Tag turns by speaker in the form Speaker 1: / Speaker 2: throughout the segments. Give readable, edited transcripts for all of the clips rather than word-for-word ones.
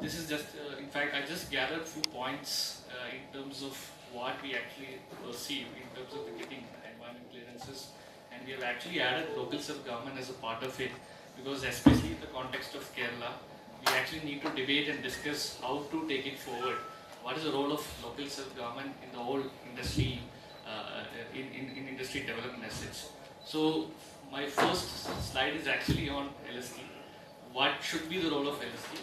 Speaker 1: this is just, in fact, I just gathered few points in terms of what we actually perceive in terms of getting environment clearances, and we have actually added local self-government as a part of it, because especially in the context of Kerala, we actually need to debate and discuss how to take it forward. What is the role of local self-government in the whole industry, in industry development as such. So my first slide is actually on LSG. What should be the role of LSG?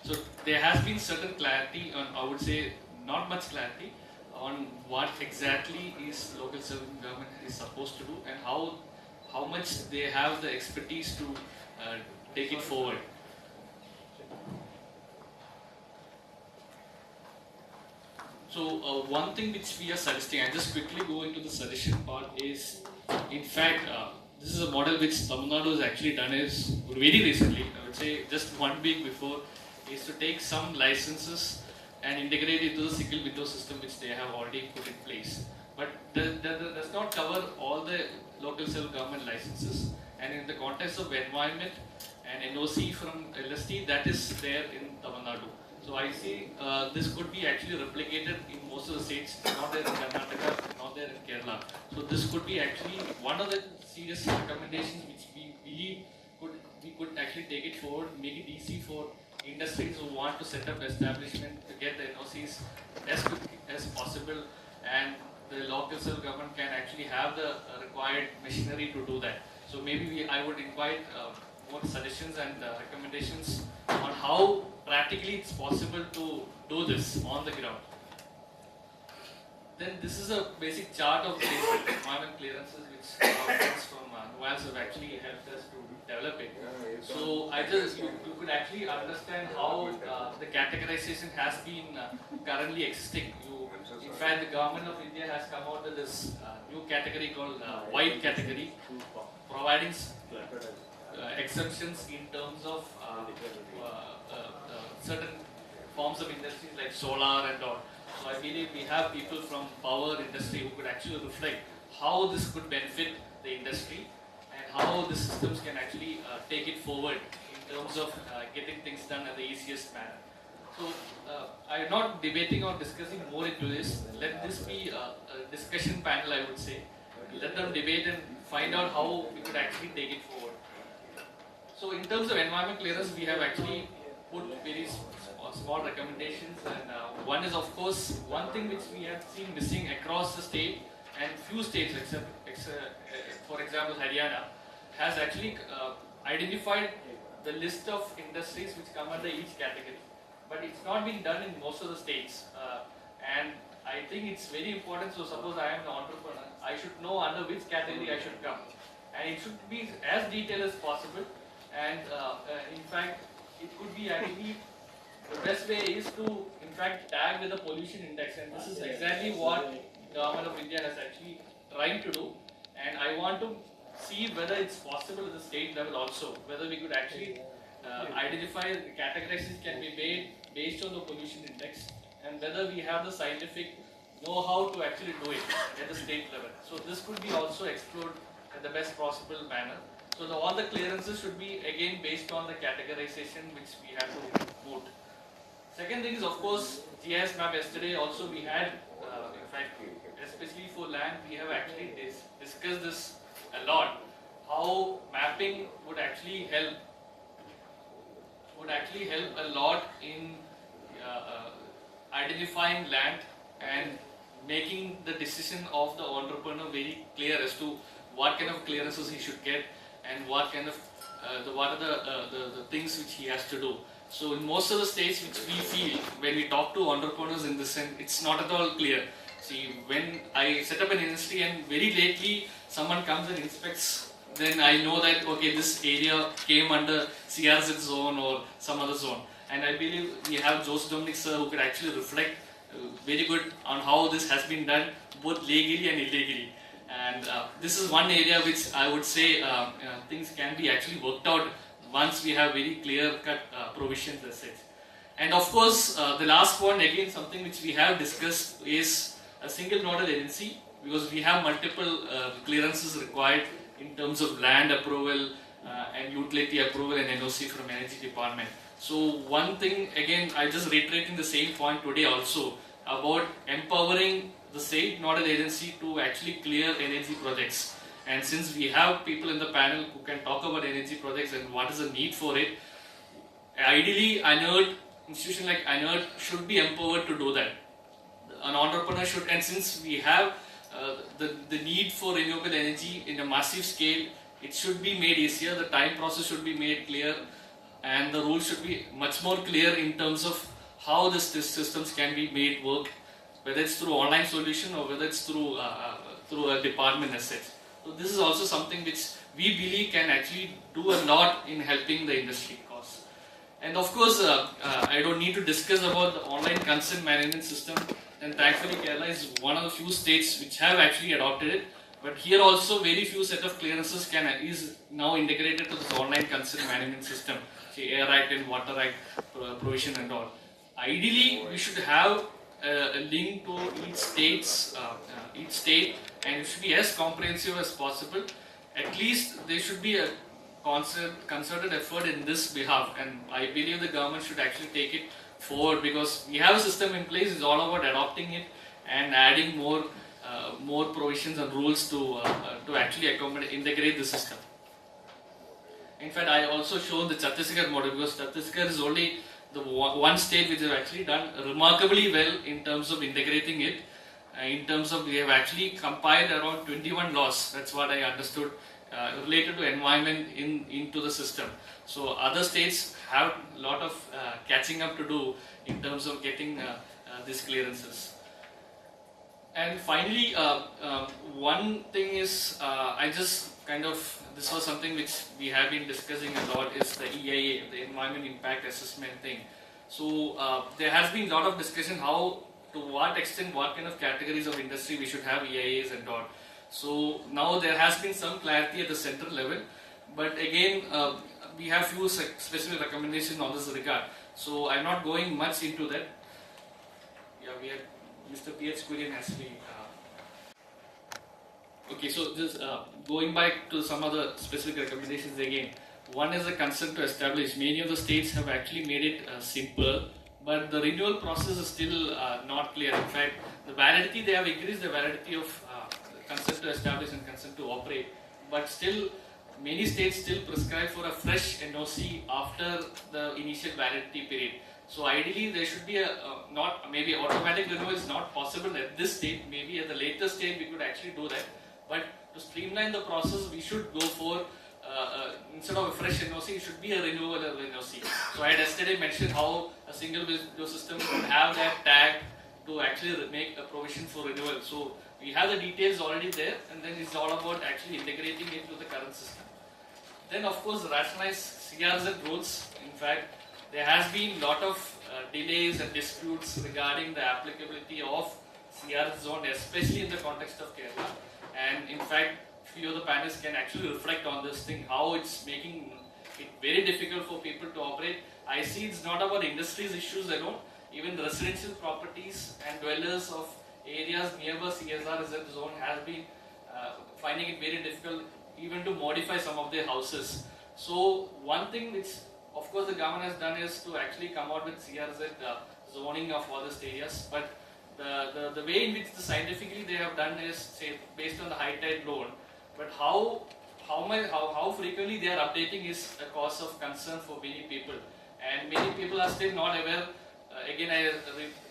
Speaker 1: So there has been certain clarity on, I would say, not much clarity on what exactly is local self-government is supposed to do and how much they have the expertise to take it forward. So one thing which we are suggesting, I'll just quickly go into the suggestion part, is in fact this is a model which Tamil Nadu has actually done is very recently, I would say just 1 week before, is to take some licenses and integrate it to the single window system which they have already put in place. But that does not cover all the local self-government licenses, and in the context of environment and NOC from LST, that is there in Tamil Nadu. So I see this could be actually replicated in most of the states, not there in Karnataka, not there in Kerala. So this could be actually one of the serious recommendations which we believe we could actually take it forward, make it easy for industries who want to set up establishment to get the NOCs as quick as possible, and the local self-government can actually have the required machinery to do that. So maybe I would invite more suggestions and recommendations on how practically it's possible to do this on the ground. Then this is a basic chart of basic environment clearances which our friends from Nuance have actually helped us to develop it. So I just, you could actually understand how the categorization has been currently existing. In fact, the government of India has come out with this new category called white category, providing exemptions in terms of certain forms of industries like solar and all. So I believe we have people from power industry who could actually reflect how this could benefit the industry and how the systems can actually take it forward in terms of getting things done in the easiest manner. So I am not debating or discussing more into this. Let this be a discussion panel, I would say. Let them debate and find out how we could actually take it forward. So in terms of environment clearance, we have actually put very small recommendations, and one is, of course, one thing which we have seen missing across the state, and few states, except for example Haryana, has actually identified the list of industries which come under each category, but it's not been done in most of the states, and I think it's very important. So suppose I am an entrepreneur, I should know under which category I should come, and it should be as detailed as possible. And in fact, it could be actually, the best way is to in fact tag with the pollution index, and this is exactly what the government of India has actually trying to do, and I want to see whether it's possible at the state level also, whether we could actually identify the categorizations can be made based on the pollution index, and whether we have the scientific know-how to actually do it at the state level. So this could be also explored in the best possible manner. So all the clearances should be again based on the categorization which we have to put. Second thing is, of course, GIS map. Yesterday also we had, in fact, especially for land, we have actually discussed this a lot. How mapping would actually help a lot in identifying land and making the decision of the entrepreneur very clear as to what kind of clearances he should get and what kind of what are the things which he has to do. So in most of the states which we feel, when we talk to entrepreneurs in this end, it's not at all clear. See, when I set up an industry and very lately someone comes and inspects, then I know that okay, this area came under CRZ zone or some other zone. And I believe we have Jose Dominic sir who could actually reflect very good on how this has been done both legally and illegally. And this is one area which I would say things can be actually worked out once we have very clear-cut provisions as such. And of course, the last one, again, something which we have discussed is a single nodal agency, because we have multiple clearances required in terms of land approval and utility approval and NOC from Energy Department. So one thing, again, I just reiterating the same point today also about empowering the state nodal agency to actually clear energy projects. And since we have people in the panel who can talk about energy projects and what is the need for it, ideally, institution like INERD should be empowered to do that. An entrepreneur should, and since we have the need for renewable energy in a massive scale, it should be made easier, the time process should be made clear, and the rules should be much more clear in terms of how this systems can be made work, whether it's through online solution or whether it's through a department as such. So this is also something which we believe can actually do a lot in helping the industry cause. And of course, I don't need to discuss about the online consent management system. And thankfully, Kerala is one of the few states which have actually adopted it. But here also, very few set of clearances is now integrated to this online consent management system, say Air Act and Water Act provision and all. Ideally, we should have a link to each state, and it should be as comprehensive as possible. At least there should be a concerted effort in this behalf, and I believe the government should actually take it forward, because we have a system in place. It's all about adopting it and adding more provisions and rules to actually integrate the system. In fact, I also shown the Chhattisgarh model, because Chhattisgarh is only the one state which has actually done remarkably well in terms of integrating it. In terms of, we have actually compiled around 21 laws. That's what I understood related to environment into the system. So other states have a lot of catching up to do in terms of getting these clearances. And finally, one thing is, this was something which we have been discussing a lot, is the EIA, the Environment Impact Assessment thing. So there has been a lot of discussion to what extent, what kind of categories of industry we should have EIAs and all. So now there has been some clarity at the central level, but again, we have few specific recommendations on this regard. So I'm not going much into that. Yeah, we have Mr. P.H. Kurian has to be. Okay, so just going back to some of the specific recommendations again. One is the consent to establish. Many of the states have actually made it simple, but the renewal process is still not clear. In fact, the validity, they have increased the validity of consent to establish and consent to operate, but still many states still prescribe for a fresh NOC after the initial validity period. So ideally there should be maybe automatic renewal is not possible at this stage. Maybe at the later stage we could actually do that, but to streamline the process, we should go for instead of a fresh NOC, it should be a renewal of NOC. So I had yesterday mentioned how a single window system would have that tag to actually make a provision for renewal. So we have the details already there, and then it's all about actually integrating it to the current system. Then of course rationalize CRZ rules. In fact, there has been a lot of delays and disputes regarding the applicability of CRZ zone, especially in the context of Kerala. And in fact, few of the panelists can actually reflect on this thing, how it's making it very difficult for people to operate. I see it's not about industries issues alone, even residential properties and dwellers of areas nearby CSR zone have been finding it very difficult even to modify some of their houses. So one thing which of course the government has done is to actually come out with CRZ zoning of all these areas, but the way in which scientifically they have done is, say, based on the high tide load, but how frequently they are updating is a cause of concern for many people, and many people are still not aware.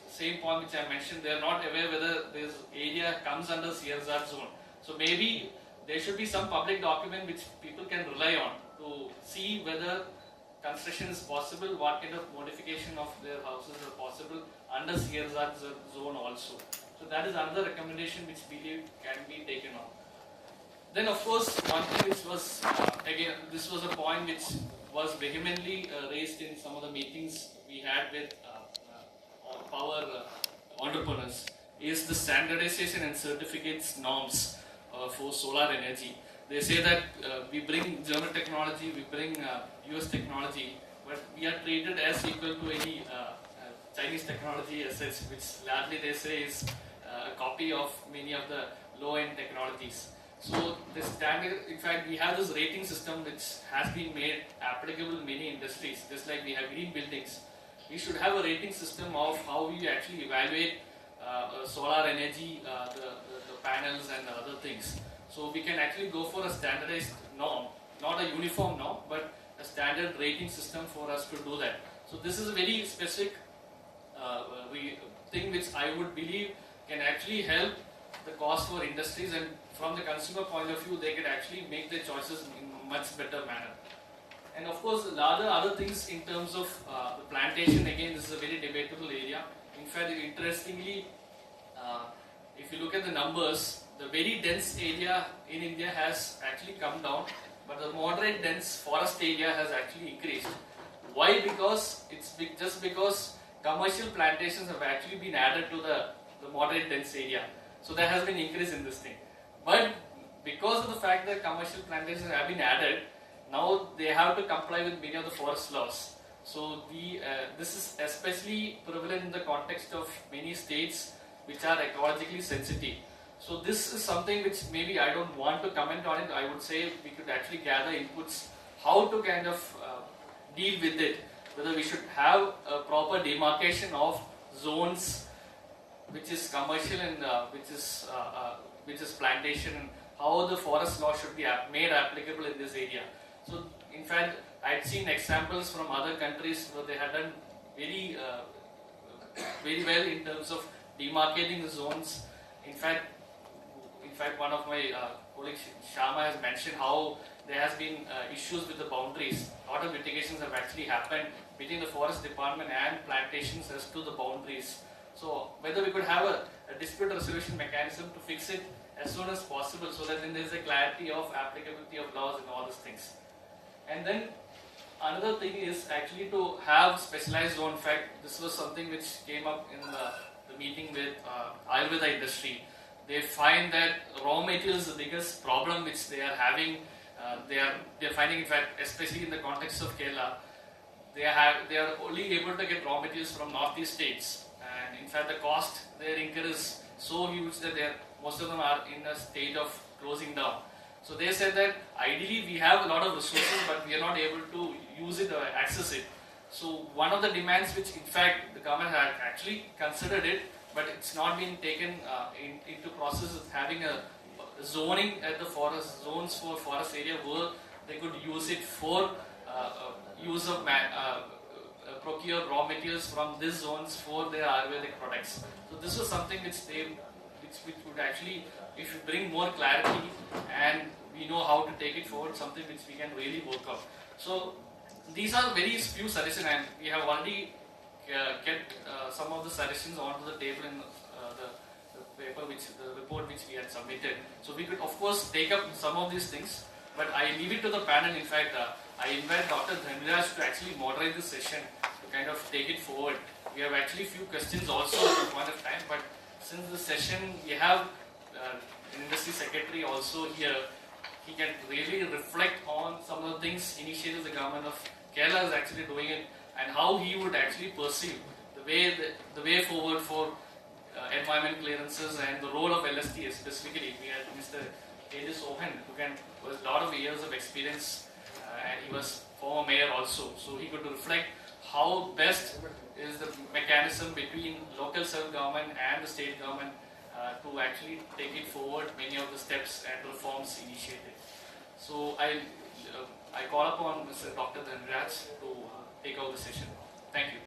Speaker 1: Same point which I mentioned, they are not aware whether this area comes under CSR zone. So maybe there should be some public document which people can rely on to see whether construction is possible, what kind of modification of their houses are possible under CSR zone also. So that is another recommendation which we believe can be taken on. Then of course, one thing which was, this was a point which was vehemently raised in some of the meetings we had with power entrepreneurs, is the standardization and certificates norms for solar energy. They say that we bring German technology, we bring US technology, but we are treated as equal to any Chinese technology as such, which largely they say is a copy of many of the low-end technologies. So the standard, in fact, we have this rating system which has been made applicable in many industries, just like we have green buildings. We should have a rating system of how we actually evaluate solar energy, the panels and other things. So we can actually go for a standardized norm, not a uniform norm, but a standard rating system for us to do that. So this is a very specific thing which I would believe can actually help the cost for industries, and from the consumer point of view they can actually make their choices in a much better manner. And of course the other things in terms of the plantation, again this is a very debatable area. In fact, interestingly, if you look at the numbers, the very dense area in India has actually come down, but the moderate dense forest area has actually increased. Why? Because it's just because commercial plantations have actually been added to the moderate dense area. So there has been increase in this thing. But because of the fact that commercial plantations have been added, now they have to comply with many of the forest laws. So this is especially prevalent in the context of many states which are ecologically sensitive. So this is something which maybe I don't want to comment on it. I would say we could actually gather inputs how to kind of deal with it. Whether we should have a proper demarcation of zones which is commercial and which is plantation, and how the forest law should be made applicable in this area. So in fact, I had seen examples from other countries where they had done very well in terms of demarcating the zones. In fact, one of my colleagues, Shama, has mentioned how there has been issues with the boundaries. A lot of litigations have actually happened between the forest department and plantations as to the boundaries. So whether we could have a dispute resolution mechanism to fix it as soon as possible, so that then there is a clarity of applicability of laws and all these things. And then another thing is actually to have specialized zone. In fact, this was something which came up in the meeting with Ayurveda industry. They find that raw materials is the biggest problem which they are having. They are finding, in fact, especially in the context of Kerala, they are only able to get raw materials from northeast states, and in fact the cost they incur is so huge that most of them are in a state of closing down. So they said that ideally we have a lot of resources, but we are not able to use it or access it. So one of the demands, which in fact the government had actually considered it, but it's not been taken into process, of having a zoning at the forest zones for forest area where they could use it for use of procure raw materials from these zones for their Ayurvedic products. So this was something which would actually, if you bring more clarity and we know how to take it forward, something which we can really work out. So these are very few suggestions, and we have already kept some of the suggestions onto the table in the report which we had submitted. So we could of course take up some of these things, but I leave it to the panel. In fact, I invite Dr. Dhanraj to actually moderate this session to kind of take it forward. We have actually few questions also at this point of time, but since the session we have an industry secretary also here, he can really reflect on some of the things, initiatives the government of Kerala is actually doing it, and how he would actually perceive the way forward for environment clearances and the role of LST specifically. We had Mr. Tejas Ohan, who was a lot of years of experience, and he was former mayor also, so he could reflect how best is the mechanism between local self-government and the state government to actually take it forward, many of the steps and reforms initiated. So I call upon Mr. Dr. Dhanraj to take over the session. Thank you.